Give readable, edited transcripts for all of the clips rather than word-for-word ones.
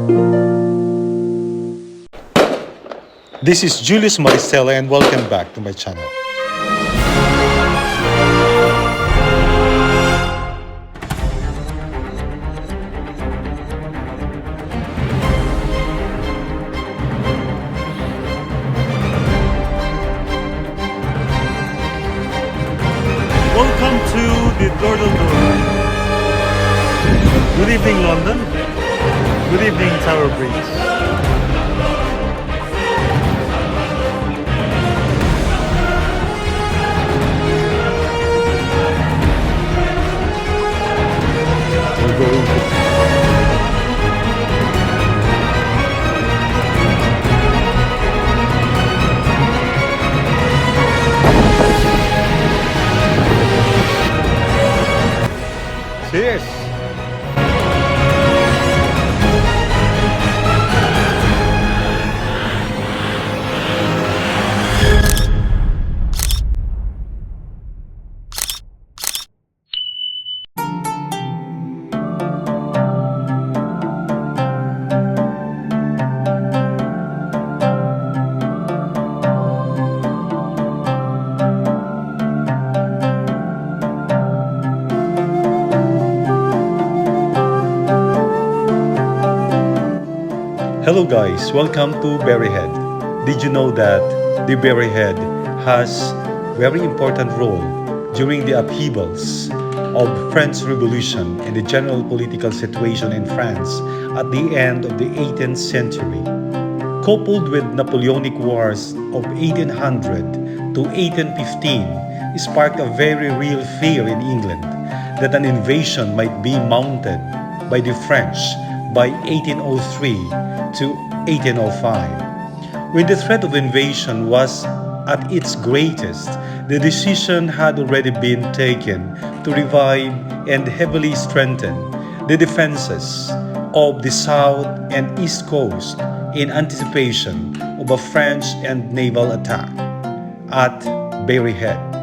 This is Julius Maristella and welcome back to my channel. Welcome to the Turtle Door. Good evening, London. Good evening, Tower Bridge. We're going to Cheers! Hello guys, welcome to Berryhead. Did you know that the Berryhead has very important role during the upheavals of French Revolution and the general political situation in France at the end of the 18th century? Coupled with Napoleonic Wars of 1800 to 1815, sparked a very real fear in England that an invasion might be mounted by the French by 1803 to 1805. When the threat of invasion was at its greatest, the decision had already been taken to revive and heavily strengthen the defenses of the south and east coast in anticipation of a French and naval attack at Berryhead.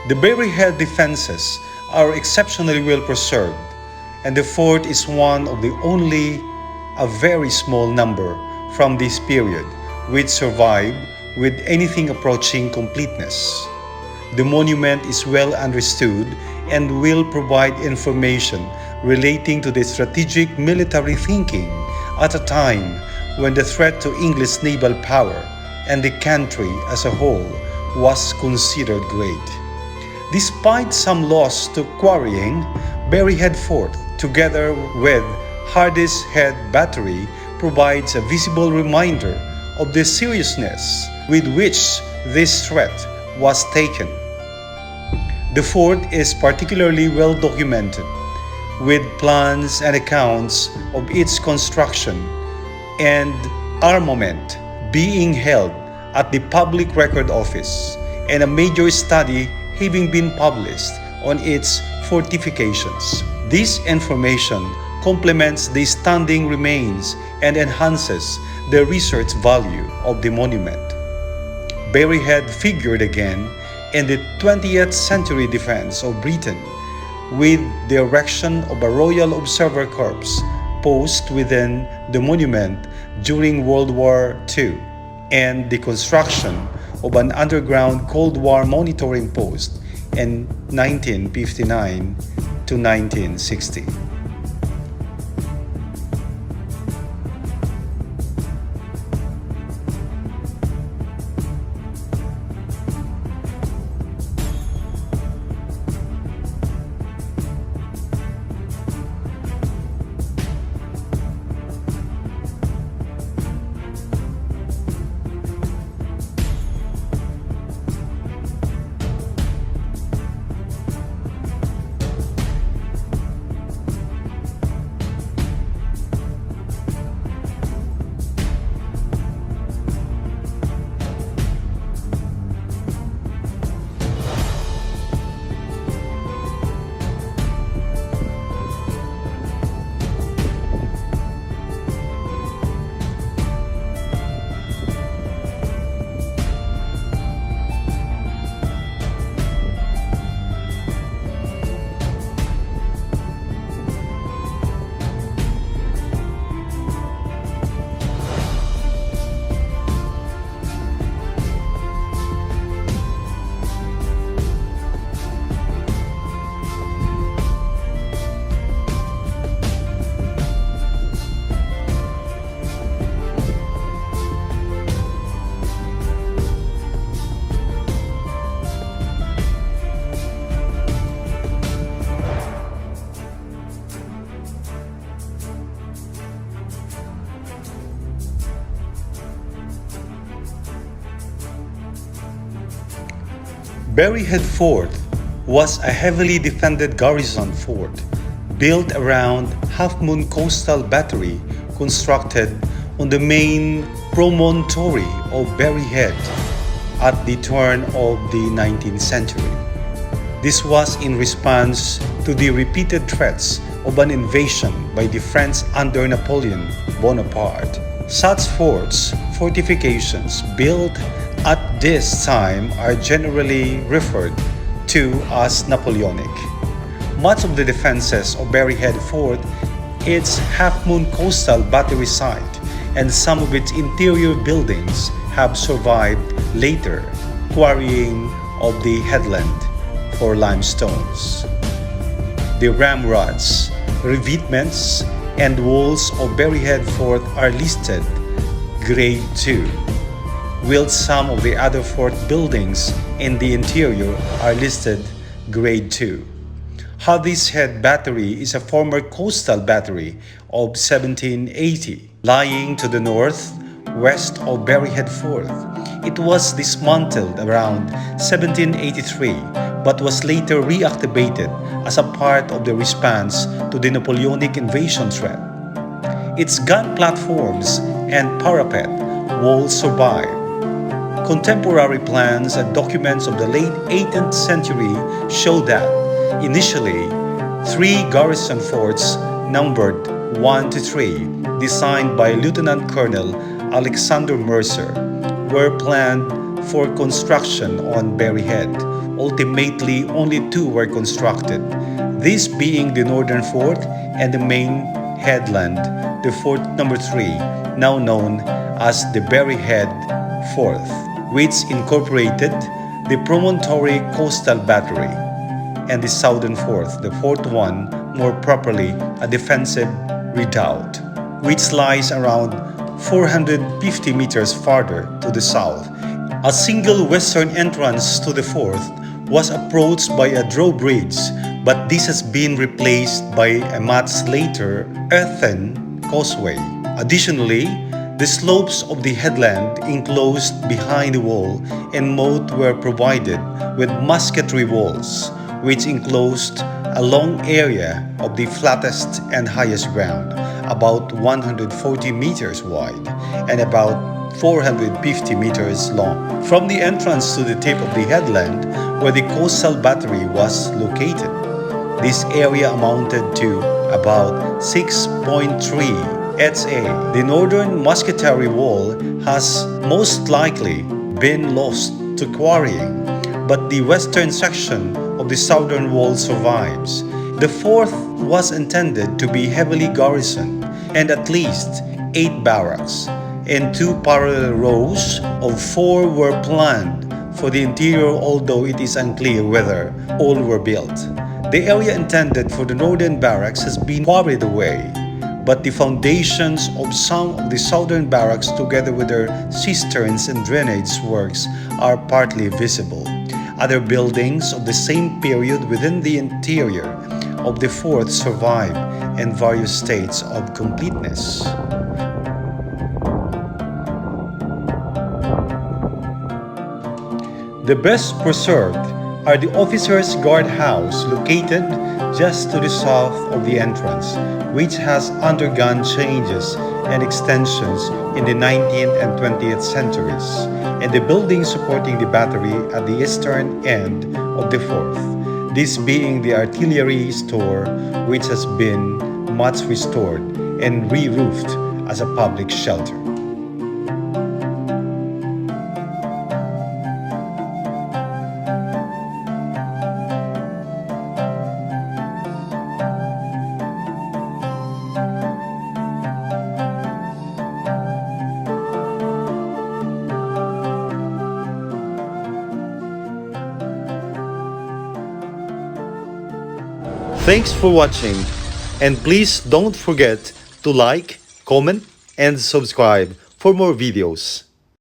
The Berryhead defenses are exceptionally well preserved, and the fort is one of the only a very small number from this period which survived with anything approaching completeness. The monument is well understood and will provide information relating to the strategic military thinking at a time when the threat to English naval power and the country as a whole was considered great. Despite some loss to quarrying, Berryhead Fort, together with Hardy's Head Battery, provides a visible reminder of the seriousness with which this threat was taken. The fort is particularly well documented, with plans and accounts of its construction and armament being held at the Public Record Office, and a major study having been published on its fortifications. This information complements the standing remains and enhances the research value of the monument. Berryhead figured again in the 20th century defense of Britain, with the erection of a Royal Observer Corps post within the monument during World War II, and the construction of an underground Cold War monitoring post in 1959 to 1960. Berryhead Fort was a heavily defended garrison fort built around Half Moon Coastal Battery, constructed on the main promontory of Berryhead at the turn of the 19th century. This was in response to the repeated threats of an invasion by the French under Napoleon Bonaparte. Such fortifications built at this time are generally referred to as Napoleonic. Much of the defenses of Berryhead Fort, its Half Moon Coastal Battery site, and some of its interior buildings have survived later quarrying of the headland for limestones. The ramparts, revetments, and walls of Berryhead Fort are listed Grade 2, while some of the other fort buildings in the interior are listed Grade 2. Hardy's Head Battery is a former coastal battery of 1780, lying to the northwest of Berryhead Fort. It was dismantled around 1783 but was later reactivated as a part of the response to the Napoleonic invasion threat. Its gun platforms and parapet walls survive. Contemporary plans and documents of the late 18th century show that, initially, 3 garrison forts numbered 1 to 3, designed by Lieutenant Colonel Alexander Mercer, were planned for construction on Berryhead. Ultimately, only 2 were constructed, this being the northern fort and the main headland, the fort number 3, now known as the Berryhead Fort, which incorporated the promontory coastal battery, and the southern fort, the fourth one, more properly a defensive redoubt, which lies around 450 meters farther to the south. A single western entrance to the fort was approached by a drawbridge, but this has been replaced by a much later earthen causeway. Additionally, the slopes of the headland enclosed behind the wall and moat were provided with musketry walls, which enclosed a long area of the flattest and highest ground, about 140 meters wide and about 450 meters long. From the entrance to the tip of the headland, where the coastal battery was located, this area amounted to about 6.3 HA. The northern musketry wall has most likely been lost to quarrying, but the western section of the southern wall survives. The fort was intended to be heavily garrisoned, and at least 8 barracks and 2 parallel rows of 4 were planned for the interior, although it is unclear whether all were built. The area intended for the northern barracks has been quarried away, but the foundations of some of the southern barracks together with their cisterns and drainage works are partly visible. Other buildings of the same period within the interior of the fort survive in various states of completeness. The best preserved are the officers' guardhouse located just to the south of the entrance, which has undergone changes and extensions in the 19th and 20th centuries, and the building supporting the battery at the eastern end of the fort, this being the artillery store, which has been much restored and re-roofed as a public shelter. Thanks for watching, and please don't forget to like, comment, and subscribe for more videos.